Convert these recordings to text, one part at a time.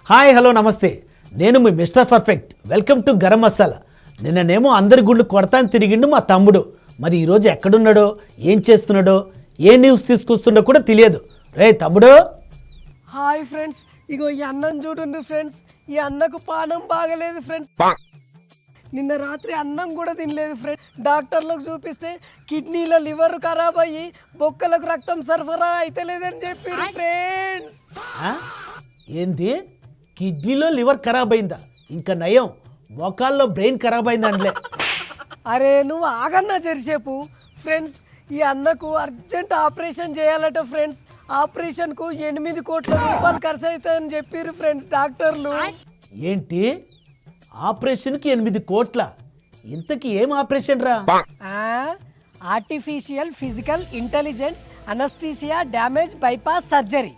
Hi hello నమస్తే, నేను మీ Mister Perfect. Welcome to Garam Masala. నిన్ననేమో అందరి గుళ్ళు కొడతాను తిరిగిండు మా తమ్ముడు. మరి ఈరోజు ఎక్కడున్నాడో, ఏం చేస్తున్నాడో, ఏ న్యూస్ తీసుకొస్తుండో కూడా తెలియదు. రే తమ్ముడు. హాయ్ ఫ్రెండ్స్, ఇగో ఈ అన్నం చూడండి ఫ్రెండ్స్. ఈ అన్నకు పానం బాగలేదు ఫ్రెండ్స్. నిన్న రాత్రి అన్నం కూడా తినలేదు ఫ్రెండ్స్. డాక్టర్లకు చూపిస్తే కిడ్నీల లివర్ ఖరాబ్ అయ్యి బొక్కలకు రక్తం సరఫరా అయితే లేదని చెప్పారు ఫ్రెండ్స్. ఏంది, కిడ్నీలో లివర్ ఖరాబ్ అయిందా? ఇంకా నయం, మోకాల్లో బ్రెయిన్ ఖరాబ్ అయిందండిలే. అరే నువ్వు ఆగన్నా జరిసేపు ఫ్రెండ్స్. ఈ అన్నకు అర్జెంట్ ఆపరేషన్ చేయాలట ఫ్రెండ్స్. ఆపరేషన్కు 8 కోట్ల రూపాయలు ఖర్చు అవుతాయని చెప్పారు ఫ్రెండ్స్ డాక్టర్లు. ఏంటి, ఆపరేషన్కి 8 కోట్ల? ఇంతకీ ఏం ఆపరేషన్ రా? Artificial physical intelligence anaesthesia damage bypass surgery.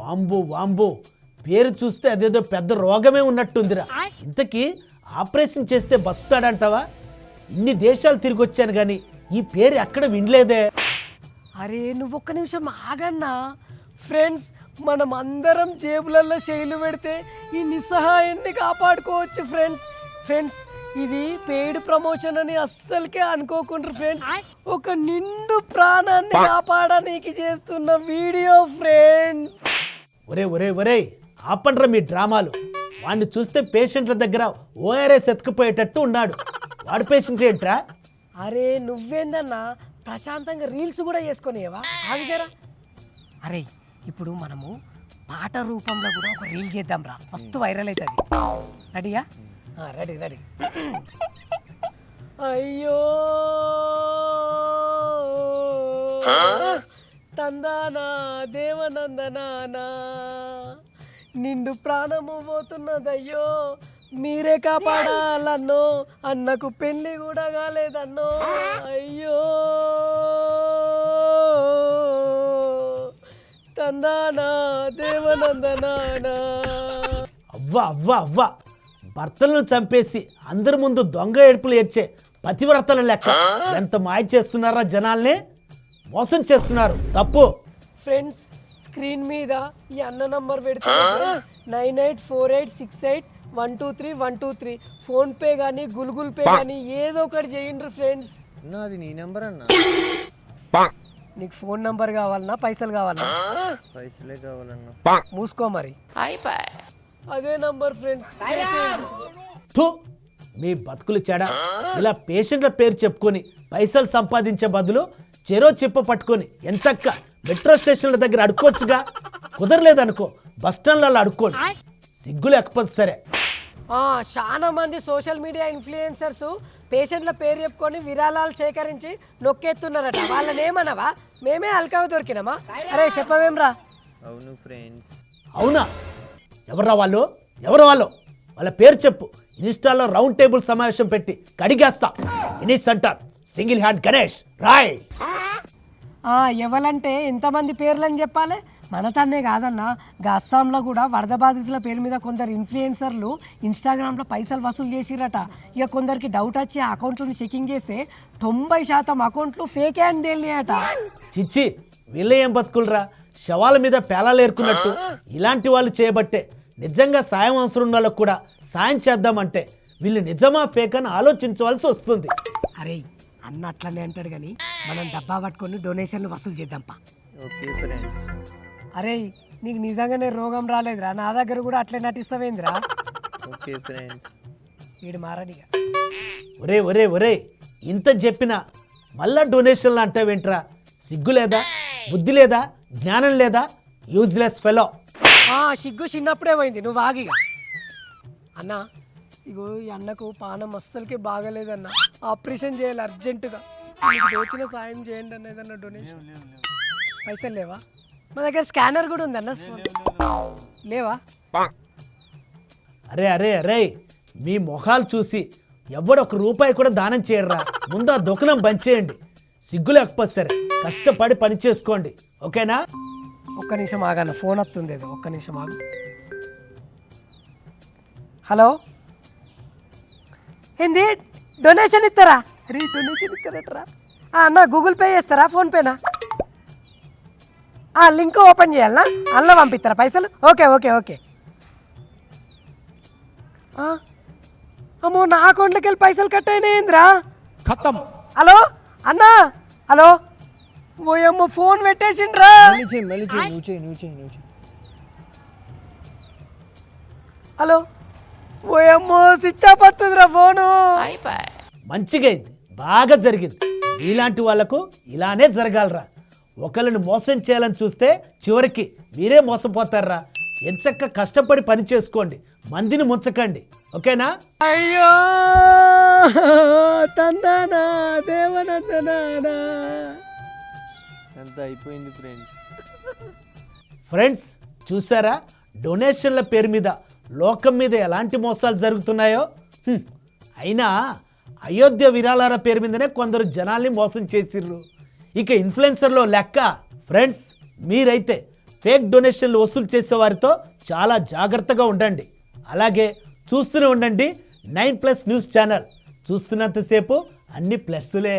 Wambo Wambo, పేరు చూస్తే అదేదో పెద్ద రోగమే ఉన్నట్టుందిరా. ఇంతకీ ఆపరేషన్ చేస్తే బతుకుతాడంటావా? ఇన్ని దేశాలు తిరిగి వచ్చాను కానీ ఈ పేరు ఎక్కడ వినలేదే. అరే నువ్వు ఒక్క నిమిషం ఆగన్నా ఫ్రెండ్స్. మనం అందరం జేబులలో శైలు పెడితే ఈ నిస్సహాయాన్ని కాపాడుకోవచ్చు ఫ్రెండ్స్. ఫ్రెండ్స్ ఇది పెయిడ్ ప్రమోషన్ అని అస్సలకే అనుకోకుండా ఫ్రెండ్స్, ఒక నిండు ప్రాణాన్ని కాపాడడానికి చేస్తున్న వీడియో ఫ్రెండ్స్. ఒరే ఒరే ఒరే, ఆపండ్రా మీ డ్రామాలు. వాడిని చూస్తే పేషెంట్ల దగ్గర ఓఆర్ఎస్ ఎత్తుకుపోయేటట్టు ఉన్నాడు. వాడు పేషెంట్ ఏంట్రా? అరే నువ్వేందన్నా ప్రశాంతంగా రీల్స్ కూడా చేసుకునేవా? ఆగిజరా. అరే ఇప్పుడు మనము పాట రూపంలో కూడా ఒక రీల్ చేద్దాం రా, మస్తు వైరల్ అవుతుంది. రెడీయా? Ready ready. అయ్యో తందానా దేవనందనానా, నిండు ప్రాణము పోతున్నదయ్యో, మీరే కాపాడాలన్నో, అన్నకు పెళ్ళి కూడా కాలేదన్నో. అయ్యో తందానా దేవనందనానా. అవ్వా అవ్వా అవ్వా, భర్తలను చంపేసి అందరి ముందు దొంగ ఏడుపులు ఏడ్చే పతివ్రతల లెక్క ఎంత మాయ చేస్తున్నారా? జనాల్ని మోసం చేస్తున్నారు. తప్పు. ఫ్రెండ్స్ స్క్రీన్ మీద ఈ అన్న నంబర్ పెడుతున్నా, 984868123123. ఫోన్పే కానీ గూగుల్ పే కానీ ఏదో ఒకటి చేయండి ఫ్రెండ్స్. అది నీ నెంబర్ అన్న. నీకు ఫోన్ నంబర్ కావాలన్నా పైసలు కావాలన్నా? పైసలే కావాలన్నా. మూసుకో మరి. అదే నంబర్ ఫ్రెండ్స్. థూ, మీ బతుకులు చెడా. ఇలా పేషెంట్ల పేరు చెప్పుకొని పైసలు సంపాదించే బదులు చెరో చిప్ప పట్టుకొని ఎంచక్క మెట్రో స్టేషన్ల దగ్గర అడుక్కోవచ్చుగా. కుదరలేదనుకో బస్టాండ్లలో అడుక్కోండి, సిగ్గు లేకపోతే సరే. చాలా మంది సోషల్ మీడియా ఇన్ఫ్లుయెన్సర్స్ పేషెంట్ల పేరు చెప్పుకొని విరాళాలు సేకరించి నొక్కేస్తున్నారట. వాళ్ళని ఏమనవా? మేమే అల్కాగా దొరికినామా? అరే చెప్పవేమ్రా. అవును ఫ్రెండ్స్. అవునా? ఎవరా వాళ్ళు? ఎవరు వాళ్ళు? వాళ్ళ పేరు చెప్పు. ఇన్స్టాలో రౌండ్ టేబుల్ సమావేశం పెట్టి కడిగేస్తా. ఇనిస్ అంటారు సింగిల్ హ్యాండ్ గణేష్ రాయ్. ఎవరంటే ఎంతమంది పేర్లని చెప్పాలి? మన తన్నే కాదన్నా, అస్సాంలో కూడా వరద బాధితుల పేరు మీద కొందరు ఇన్ఫ్లుయెన్సర్లు ఇన్స్టాగ్రామ్లో పైసలు వసూలు చేసిరట. ఇక కొందరికి డౌట్ వచ్చి ఆ అకౌంట్లను చెకింగ్ చేస్తే 90% అకౌంట్లు ఫేకే అని తేలినాయట. చిచ్చి, వీళ్ళ ఏం బతుకులరా? శవాల మీద పేలాలు ఏరుకున్నట్టు ఇలాంటి వాళ్ళు చేయబట్టే నిజంగా సాయం అవసరం ఉన్న వాళ్ళకు కూడా సాయం చేద్దామంటే వీళ్ళు నిజమా ఫేక్ అని ఆలోచించవలసి వస్తుంది. అరే అన్న అట్లనే అంటాడు కానీ మనం డబ్బా పట్టుకొని డొనేషన్లు వసూలు చేద్దాంపా. Okay friends. అరే నీకు నిజంగానే రోగం రాలేదురా, నా దగ్గర కూడా అట్లే నటిస్తావేంద్రా? Okay friends. వీడు మారడిగా. ఒరే ఒరే ఒరే, ఇంత చెప్పినా మళ్ళా డొనేషన్లు అంటావేంట్రా? సిగ్గు లేదా, బుద్ధి లేదా, జ్ఞానం లేదా? Useless fellow. సిగ్గు చిన్నప్పుడే పోయింది, నువ్వు ఆగిగా. అన్న ఇగో ఈ అన్నకు పానం అస్సలకి బాగలేదన్న, ఆపరేషన్ చేయాలి అర్జెంటుగా. మీకు దోచిన సాయం చేయండి అన్న, ఏదన్నా డొనేషన్. పైసలు లేవా? మా దగ్గర స్కానర్ కూడా ఉందన్న. లేవా? అరే అరే అరే, మీ మొహాలు చూసి ఎవడు 1 రూపాయి కూడా దానం చేయడరా. ముందు ఆ దుకాణం బంద్ చేయండి. సిగ్గు లేకపోతే సరే, కష్టపడి పని చేసుకోండి. ఓకేనా? ఒక్క నిమిషం ఆగన్న, ఫోన్ వస్తుంది. ఏదో ఒక్క నిమిషం ఆగు. హలో, ఏంది డొనేషన్ ఇస్తారా? డొనేషన్ ఇస్తారట్రా అన్న? గూగుల్ పే చేస్తారా? ఫోన్పేనా? లింక్ ఓపెన్ చేయాలనా? అందులో పంపిస్తారా పైసలు? Okay okay okay. అమ్మో, నా అకౌంట్లోకి వెళ్ళి పైసలు కట్ అయినాయింద్రా. ఖతం. హలో అన్నా, హలో. ఓయమ్మ, ఫోన్ పెట్టేసిండ్రా. మళ్ళీ చేయి నువ్వు చేయి. హలో. ఓయమ్మో, స్విచ్ ఆఫ్ వస్తుందిరా ఫోను. మంచిగా అయింది, బాగా జరిగింది. ఇలాంటి వాళ్ళకు ఇలానే జరగాలరా. ఒకళ్ళని మోసం చేయాలని చూస్తే చివరికి మీరే మోసపోతారా. ఎంచక్క కష్టపడి పని చేసుకోండి, మందిని ముంచకండి. ఓకేనా? అయ్యో తందానా దేవనందనానా. అంతా అయిపోయింది ఫ్రెండ్స్. ఫ్రెండ్స్, చూసారా డొనేషన్ల పేరు మీద లోకం మీద ఎలాంటి మోసాలు జరుగుతున్నాయో. అయినా అయోధ్య విరాళాల పేరు మీదనే కొందరు జనాల్ని మోసం చేసిర్రు. ఇక ఇన్ఫ్లుయెన్సర్లో లెక్క. ఫ్రెండ్స్, మీరైతే ఫేక్ డొనేషన్లు వసూలు చేసే వారితో చాలా జాగ్రత్తగా ఉండండి. అలాగే చూస్తూనే ఉండండి 9+ న్యూస్ ఛానల్. చూస్తున్నంతసేపు అన్ని ప్లస్లే.